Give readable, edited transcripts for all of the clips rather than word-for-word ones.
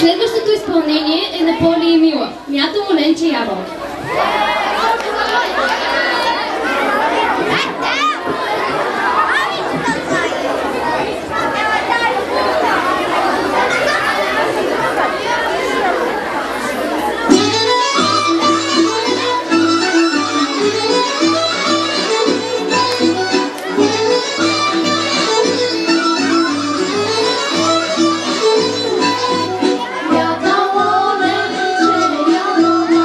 Следващото изпълнение е на Поли и Мила. Мята му Ленче Ябълка. Мята му Ленче Ябълка,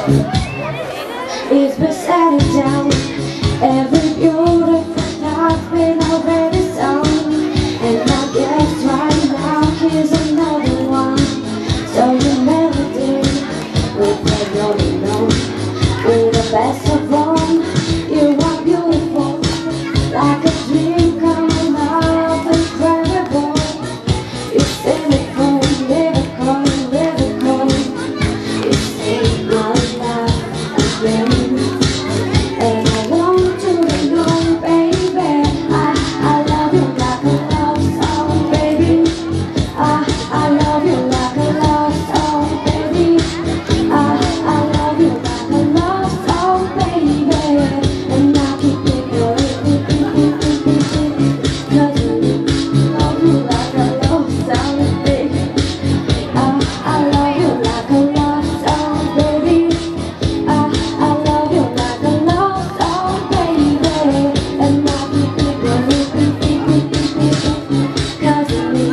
It's been settled down. Every beautiful night's been already sung. And I guess right now here's another one. So your melody will play on and on. With the best of all, you are beautiful, like a dream coming out incredible. You sing it from lyrical, lyrical. You sing my life again. And I want you to know, baby, I love you like a love song, baby. I love you like a love song, baby. I love you like a love song, baby. And I keep it going, 'cause I love you like a love song, baby. I love you like a love song, baby. I love you like a love song, baby. And I keep it going, 'cause of me.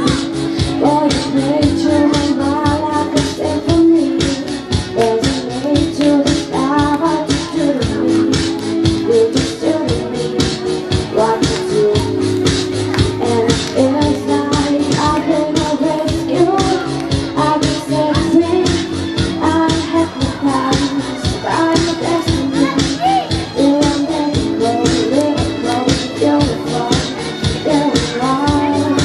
Boy, you made you my mind like a symphony. There's a way to describe what you do to me. You just do to me what you do. And it feels like I've been a rescue. I've been set free. I have no plans by my destiny. You are magical, lyrical, beautiful, you're wild.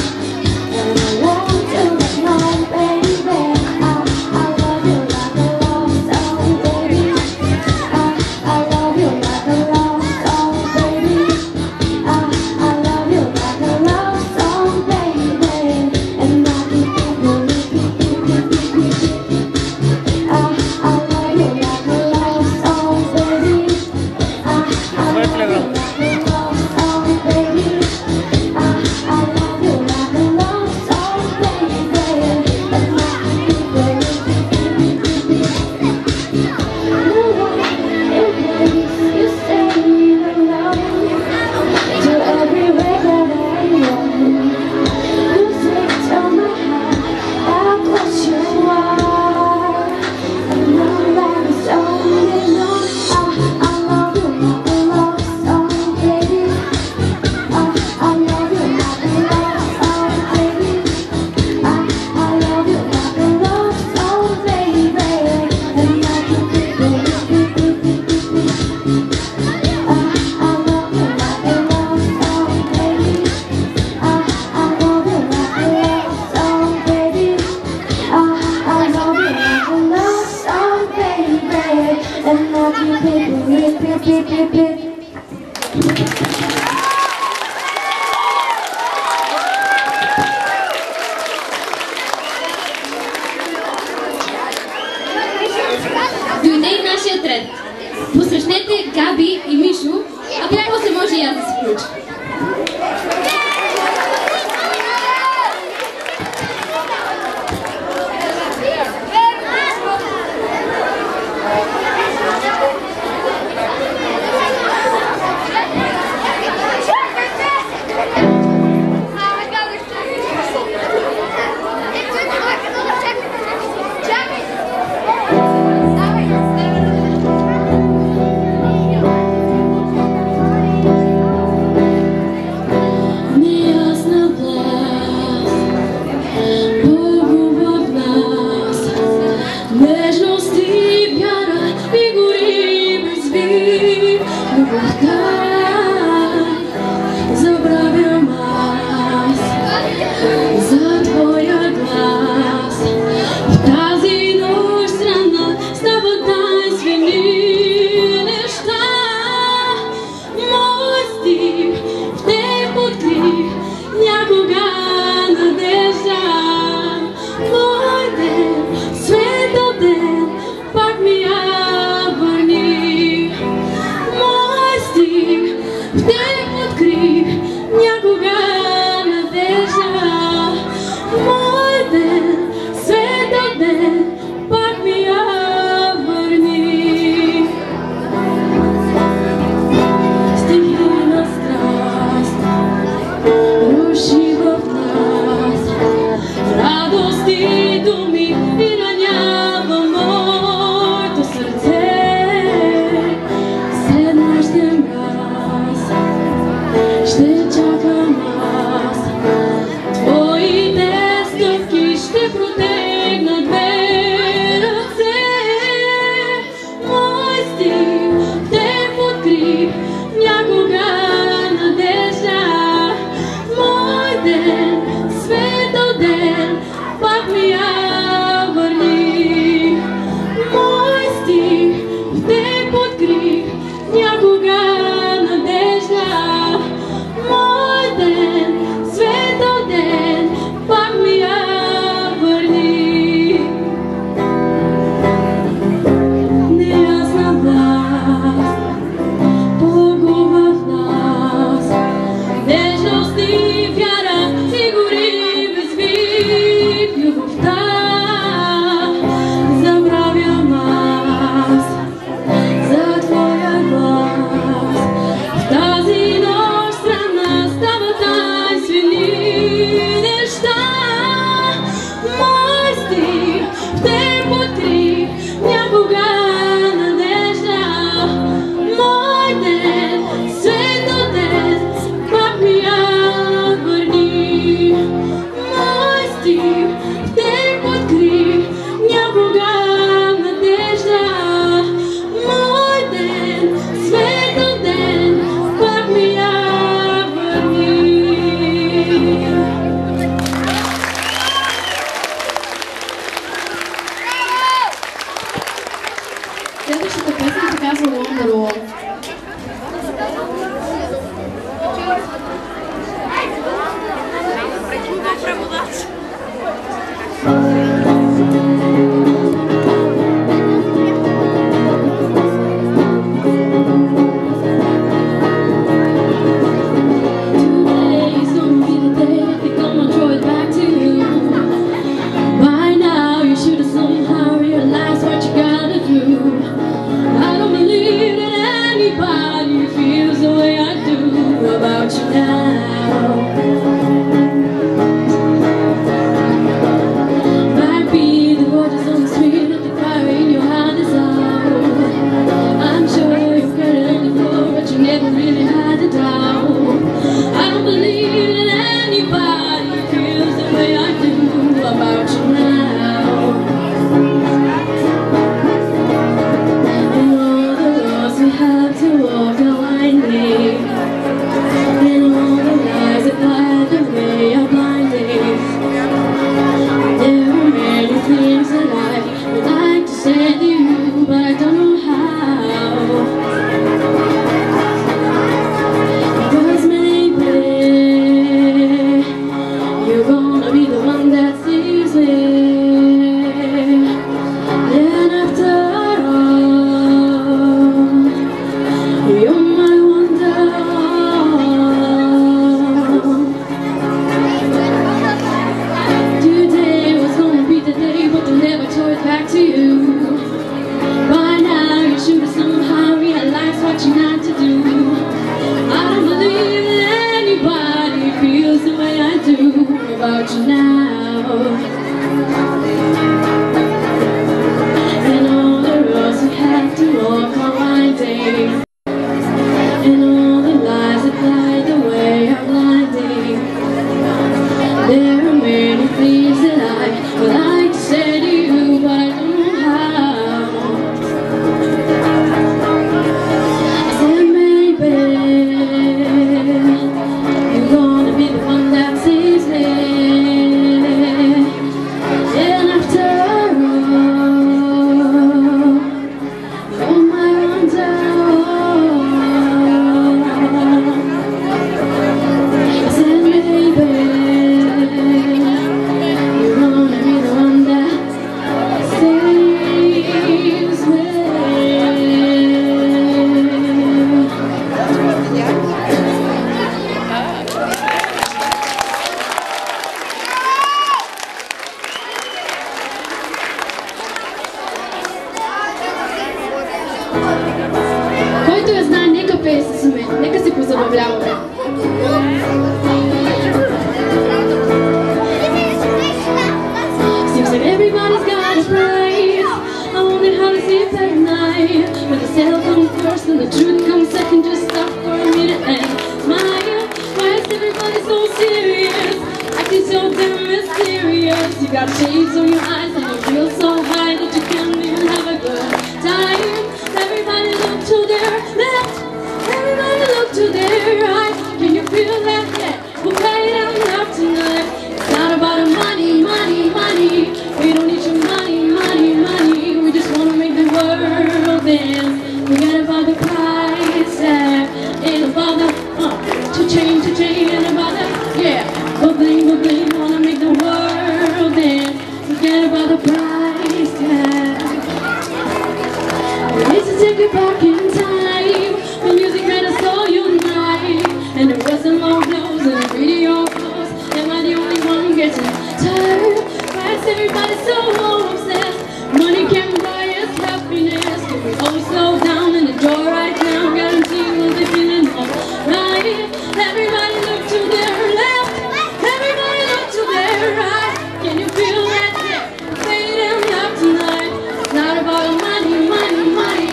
And I want you to know, baby, I love you like a love song, baby. I love you like a love song, baby. I love you like a love song, baby. And I keep it going, I love you like a love song, baby. I love you like a love song, baby. I love you like a love song, baby. And I keep it going. You say you love to every way that I am. You take on my heart, how close you are. And I'm like a song, you know. I love you like a love song, baby. I love you like a love song, baby. I love you like a love song, baby. And I keep it going. I love you like a love song, baby. I love you like a love song, baby. I love you like a love song, baby. And I keep it going. Дойде и нашият ред. Посрещнете Габи и Мишо, а после може и аз да се включа. Радости думи и ранява моето сърце. Следващата песен се казва Wonderwall. Който я знае, нека пее с мен, нека се позабавляваме. Seems like everybody's got a place. I wonder how to sleep at night. When the cell comes first and the truth comes second, just stop for a minute and smile. Why is everybody so serious? Acting so damn mysterious. You got shades on your eyes and you feel so high that you can't even have a good time. Everybody look to their left, everybody look to their right. Can you feel that? Yeah, we'll play them up tonight. It's not about the money, money, money. We don't need your money, money, money. We just wanna make the world dance. Forget about the price tag. Ain't about the to change, ain't about the yeah. Bubbling, bubbling, wanna make the world dance. Forget about the price tag. We need to take it back in time. The music made us all unite. And it wasn't long blows and the radio flows. Am I the only one getting tired? Why is everybody so obsessed? Money can't buy us happiness. Can we all slow down and enjoy right now? Guarantee we'll be feeling alright. Everybody look to their left, everybody look to their right. Can you feel that? Yeah, play them up tonight. It's not about money, money, money.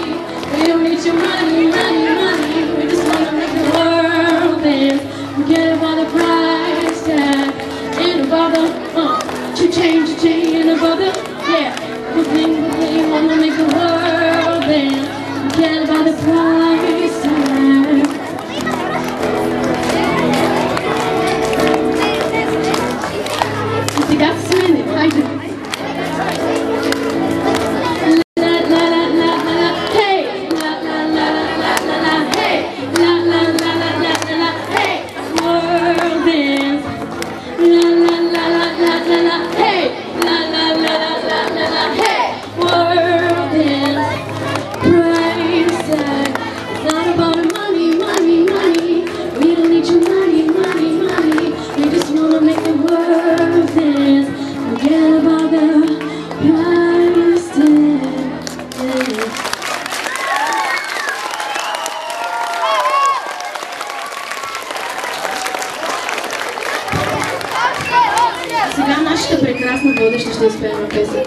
We don't need your money, money, money. We just wanna make the world dance. Forget about the price tag. Ain't about the change, ain't about the yeah. We wanna make the world dance. Forget about the price tag. Сега се смени, хайде. La la la la la la. годишна ще изпеем песен.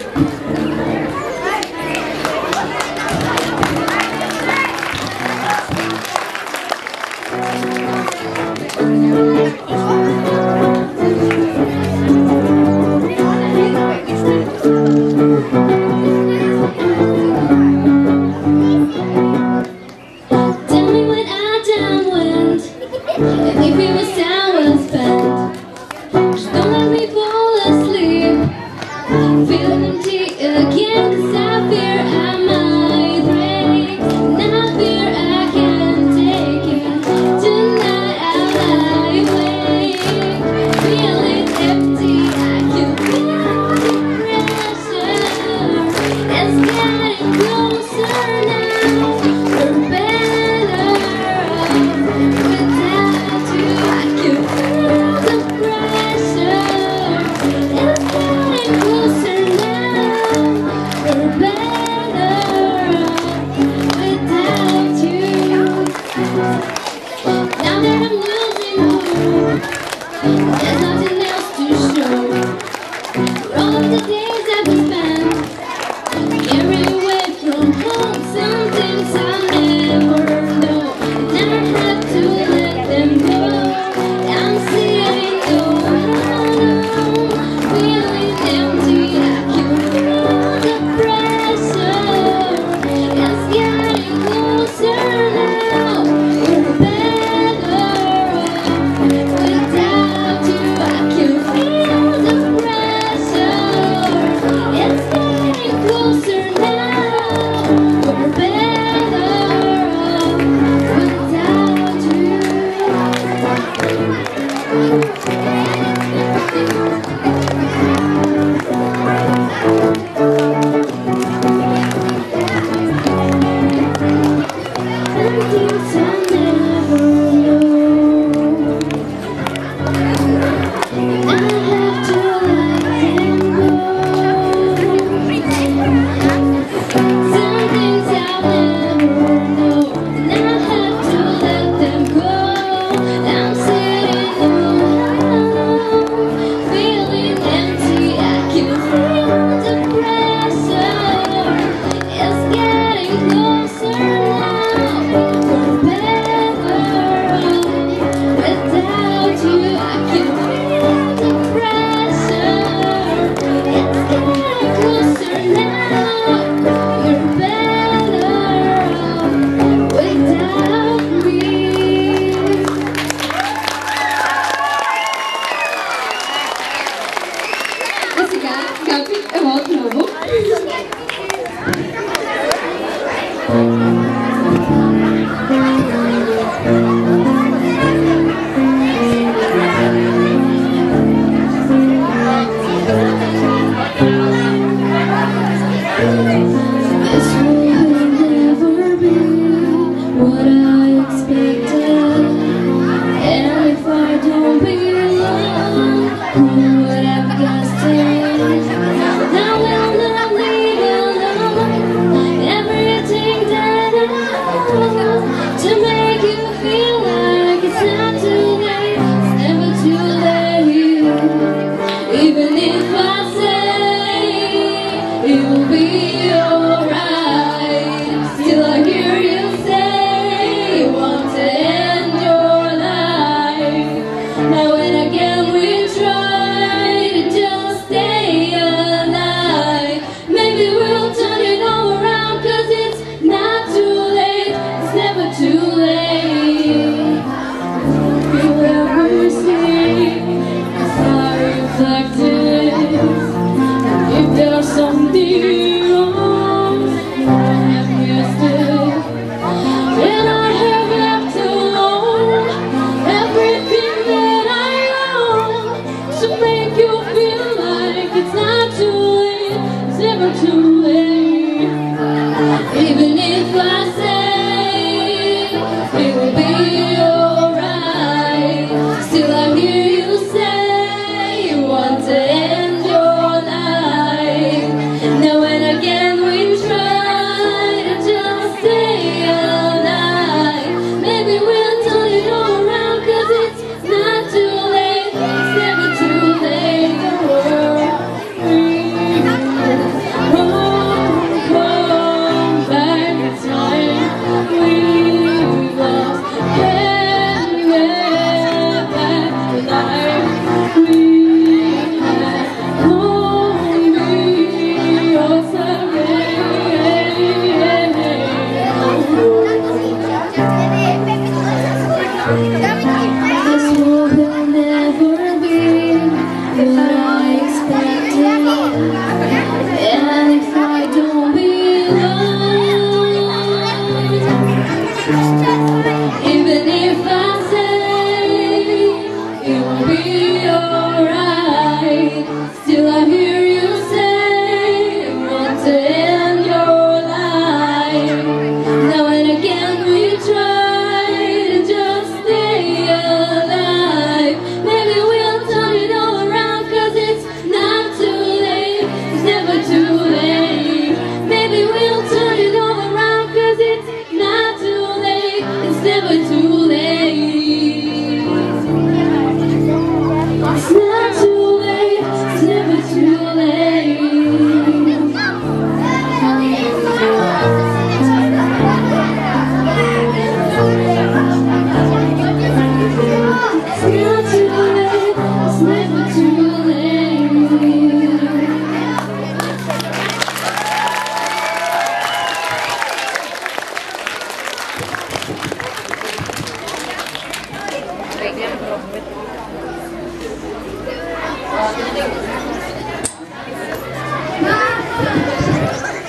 Everything that I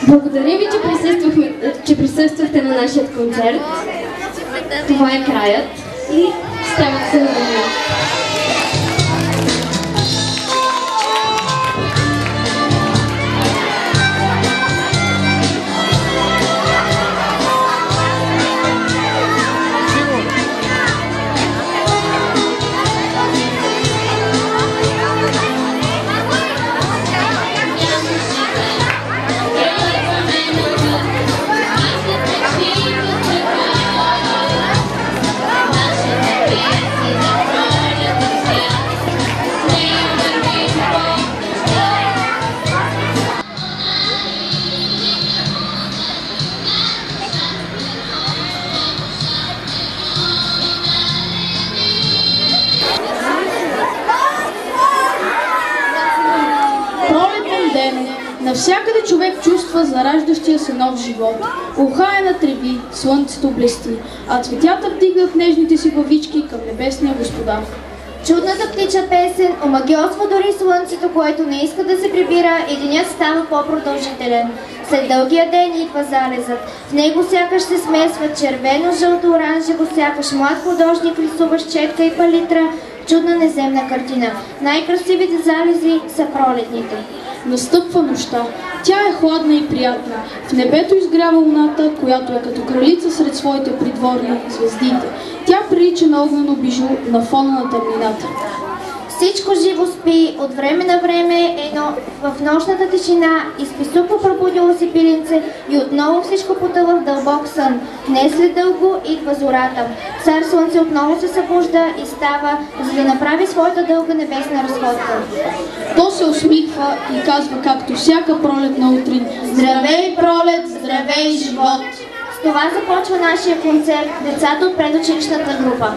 Благодаря ви, че присъствахте на нашия концерт. Това е краят и трябва да се намерим. Навсякъде човек чувства зараждащия се нов живот. Уха е на треви, слънцето блести, а цветята вдигат нежните си главички към небесния господар. Чудната птича песен омагьосва дори слънцето, което не иска да се прибира и денят става по-продължителен. След дългия ден идва залезът. В него сякаш се смесват червено, жълто, оранжево, сякаш млад художник рисува с четка и палитра чудна неземна картина. Най-красивите залези са пролетните. Настъпва нощта. Тя е хладна и приятна. В небето изгрява луната, която е като кралица сред своите придворни звездите. Тя прилича на огнено бижу на фона на тъмнината. Всичко живо спи, от време на време в нощната тишина изписуква пробудило се пиленце и отново всичко потъва в дълбок сън. Не след дълго идва зората. Цар Слънце отново се събужда и става, за да направи своята дълга небесна разходка. То се усмихва и казва, както всяка пролетна утрин: здравей, пролет, здравей, живот! С това започва нашия концерт "Децата от предучилищната група".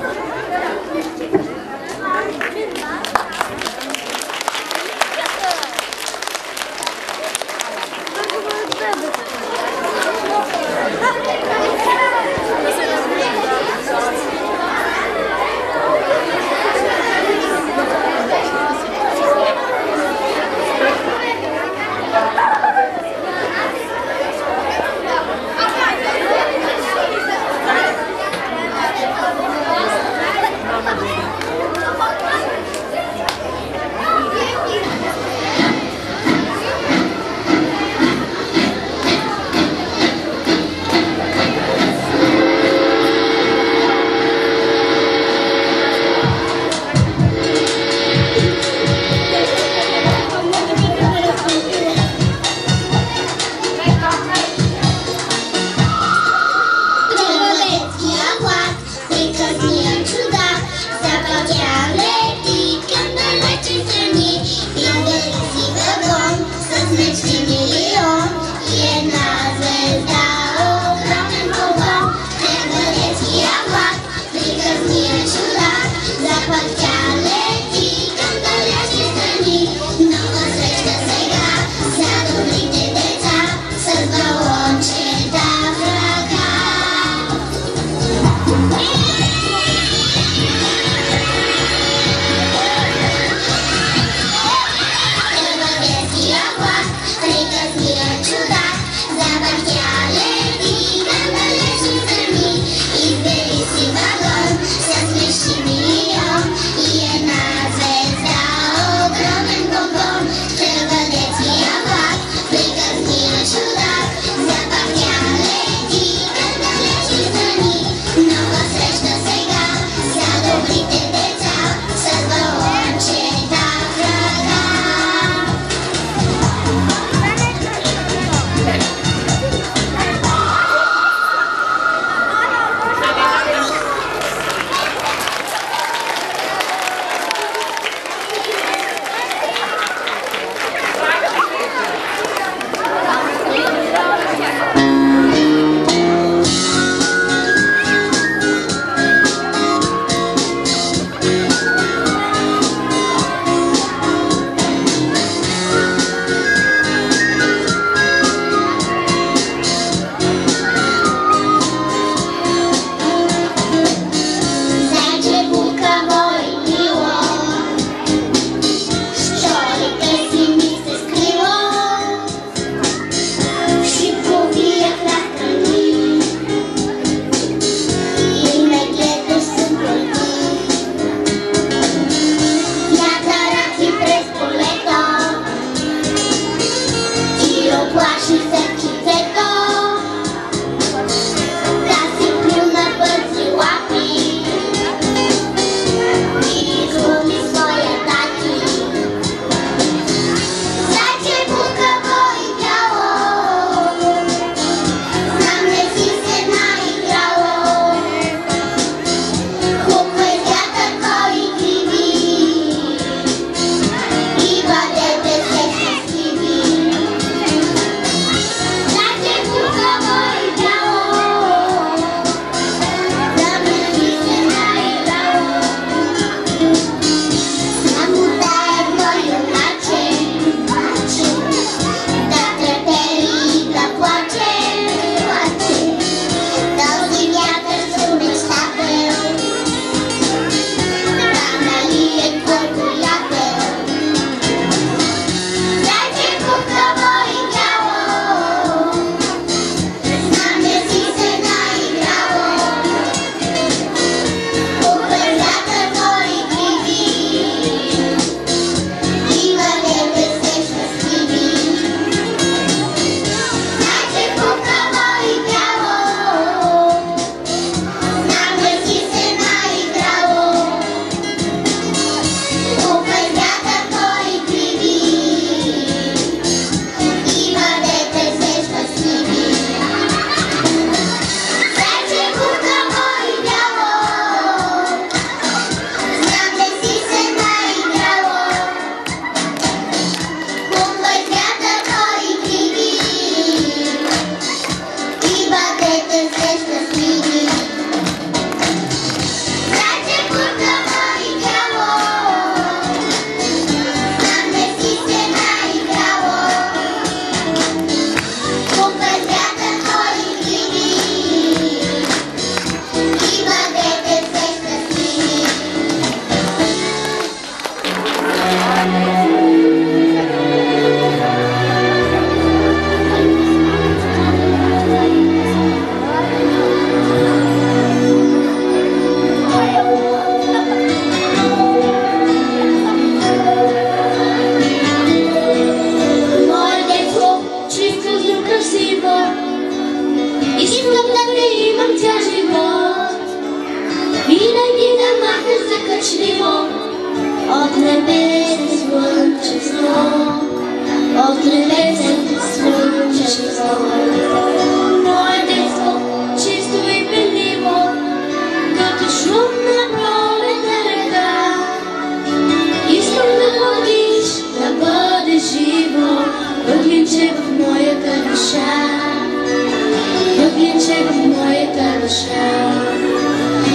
душа.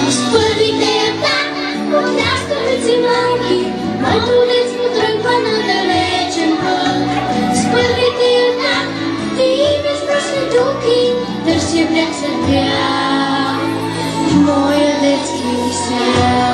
С първите етапи от лястовици малки, моето детство тръгва на далечен път. С първите етапи и безбръчни дуки търся бряг след бряг в моя детски свят.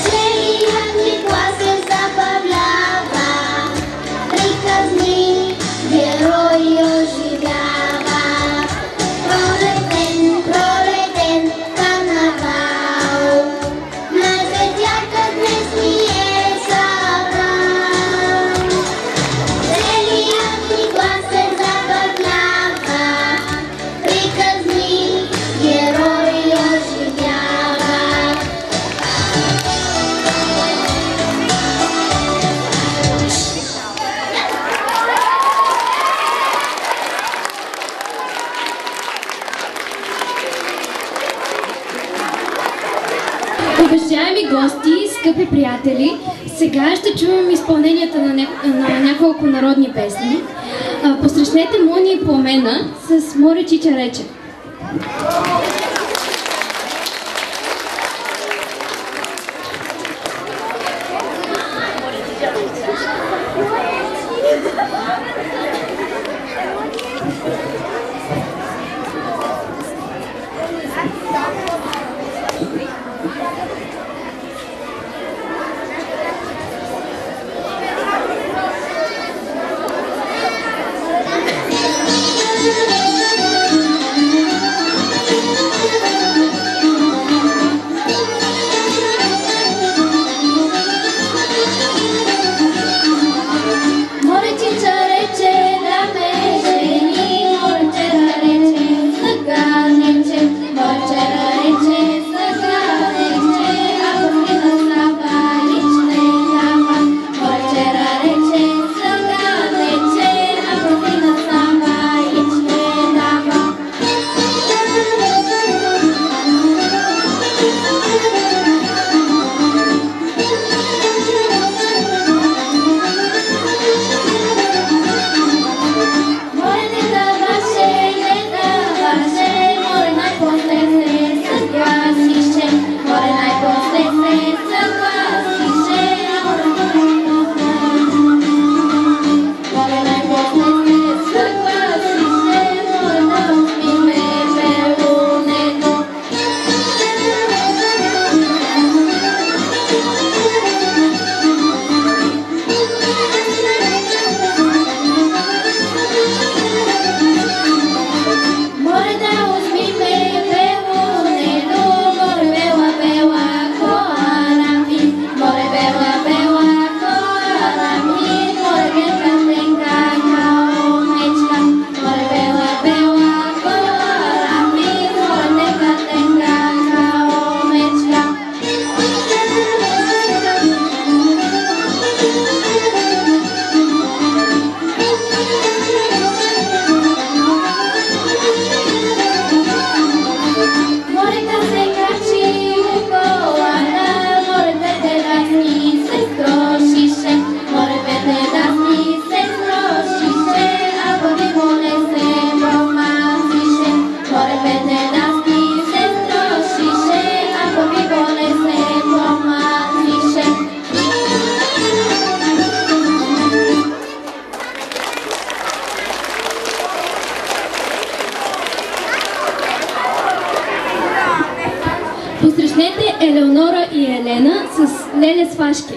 Celiak Mikołaj Уважаеми скъпи приятели, сега ще чуем изпълненията на няколко народни песни. Посрещнете Муни и Пламена с Море Чича рече. Посрещнете Елеонора и Елена с Леле Свашки.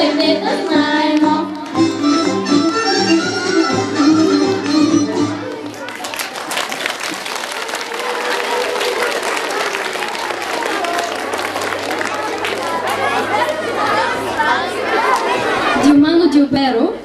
Те не да знаемо. Dio Mano Dio Pero